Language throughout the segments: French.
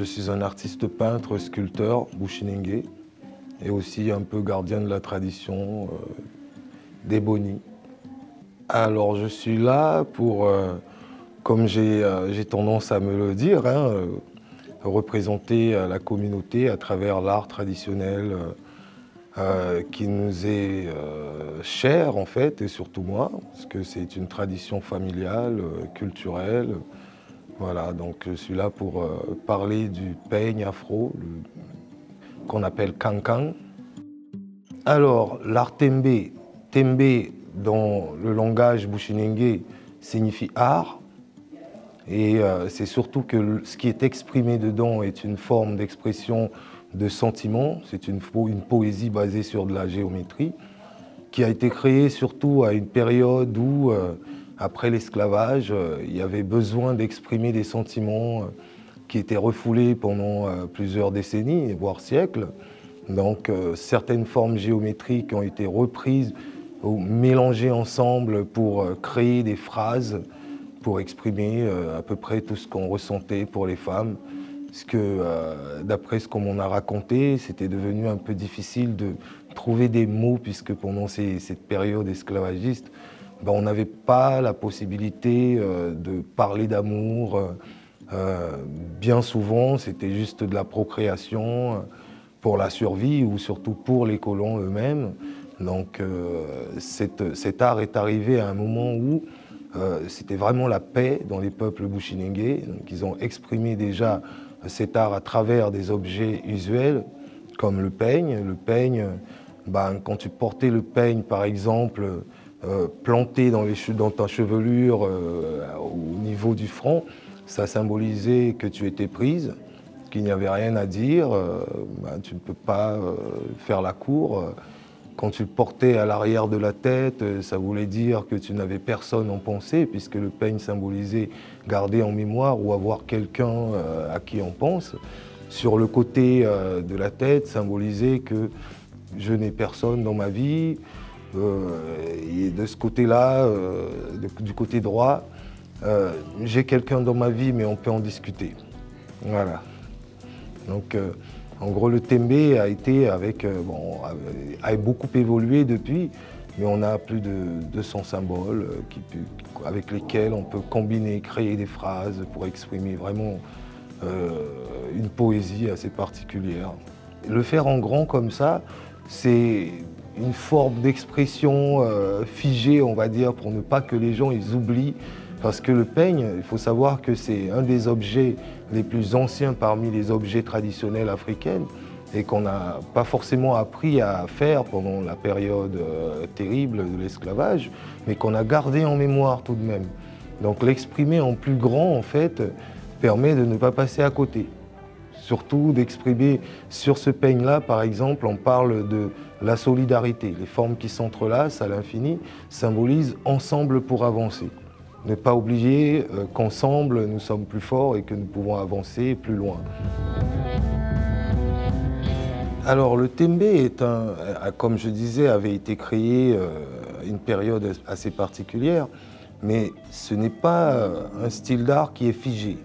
je suis un artiste peintre, sculpteur, Bushinengue, et aussi un peu gardien de la tradition des Boni. Alors je suis là pour, comme j'ai tendance à me le dire, représenter la communauté à travers l'art traditionnel qui nous est cher en fait, et surtout moi, parce que c'est une tradition familiale, culturelle. Voilà, donc je suis là pour parler du peigne afro, qu'on appelle cancan. Alors, l'art tembe, tembe dans le langage bushinengue signifie art, et c'est surtout que ce qui est exprimé dedans est une forme d'expression de sentiment, c'est une poésie basée sur de la géométrie, qui a été créée surtout à une période où, après l'esclavage, il y avait besoin d'exprimer des sentiments qui étaient refoulés pendant plusieurs décennies, voire siècles. Donc certaines formes géométriques ont été reprises ou mélangées ensemble pour créer des phrases, pour exprimer à peu près tout ce qu'on ressentait pour les femmes. Parce que d'après ce qu'on m'en a raconté, c'était devenu un peu difficile de trouver des mots, puisque pendant cette période esclavagiste, ben, on n'avait pas la possibilité de parler d'amour. Bien souvent, c'était juste de la procréation pour la survie ou surtout pour les colons eux-mêmes. Donc cet art est arrivé à un moment où c'était vraiment la paix dans les peuples bushinengue. Donc, ils ont exprimé déjà cet art à travers des objets usuels, comme le peigne. Le peigne, ben, quand tu portais le peigne, par exemple, planté dans ta chevelure au niveau du front, ça symbolisait que tu étais prise, qu'il n'y avait rien à dire, ben, tu ne peux pas faire la cour. Quand tu le portais à l'arrière de la tête, ça voulait dire que tu n'avais personne en pensée, puisque le peigne symbolisait garder en mémoire ou avoir quelqu'un à qui on pense. Sur le côté de la tête, symbolisait que je n'ai personne dans ma vie. Et de ce côté-là, du côté droit, j'ai quelqu'un dans ma vie, mais on peut en discuter. Voilà. Donc, en gros, le tembe a été a beaucoup évolué depuis, mais on a plus de 200 symboles avec lesquels on peut combiner, créer des phrases pour exprimer vraiment une poésie assez particulière. Le faire en grand comme ça, c'est une forme d'expression figée, on va dire, pour ne pas que les gens ils oublient. Parce que le peigne, il faut savoir que c'est un des objets les plus anciens parmi les objets traditionnels africains et qu'on n'a pas forcément appris à faire pendant la période terrible de l'esclavage, mais qu'on a gardé en mémoire tout de même. Donc l'exprimer en plus grand, en fait, permet de ne pas passer à côté. Surtout d'exprimer sur ce peigne-là, par exemple, on parle de la solidarité. Les formes qui s'entrelacent à l'infini symbolisent ensemble pour avancer. Ne pas oublier qu'ensemble, nous sommes plus forts et que nous pouvons avancer plus loin. Alors, le tembe est comme je disais, avait été créé à une période assez particulière, mais ce n'est pas un style d'art qui est figé.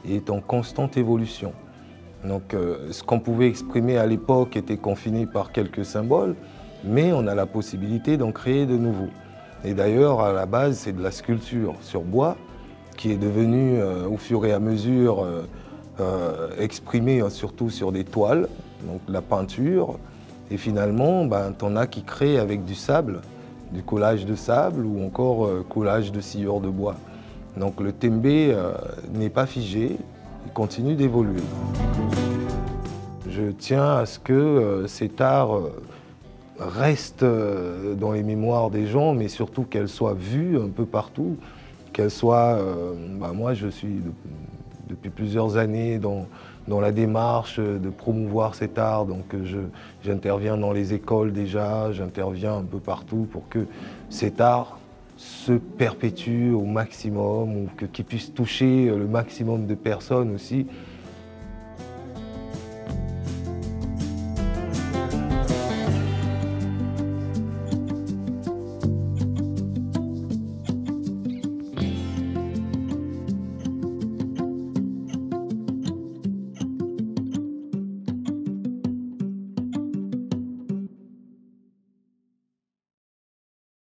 Il est en constante évolution. Donc, ce qu'on pouvait exprimer à l'époque était confiné par quelques symboles, mais on a la possibilité d'en créer de nouveaux. Et d'ailleurs, à la base, c'est de la sculpture sur bois qui est devenue, au fur et à mesure, exprimée surtout sur des toiles, donc la peinture. Et finalement, ben, t'en as qui créent avec du sable, du collage de sable ou encore collage de sciure de bois. Donc le tembe n'est pas figé, il continue d'évoluer. Je tiens à ce que cet art reste dans les mémoires des gens, mais surtout qu'elle soit vue un peu partout, qu'elle soit... moi, je suis depuis plusieurs années dans la démarche de promouvoir cet art, donc j'interviens dans les écoles déjà, j'interviens un peu partout pour que cet art se perpétue au maximum, ou qu'il puisse toucher le maximum de personnes aussi.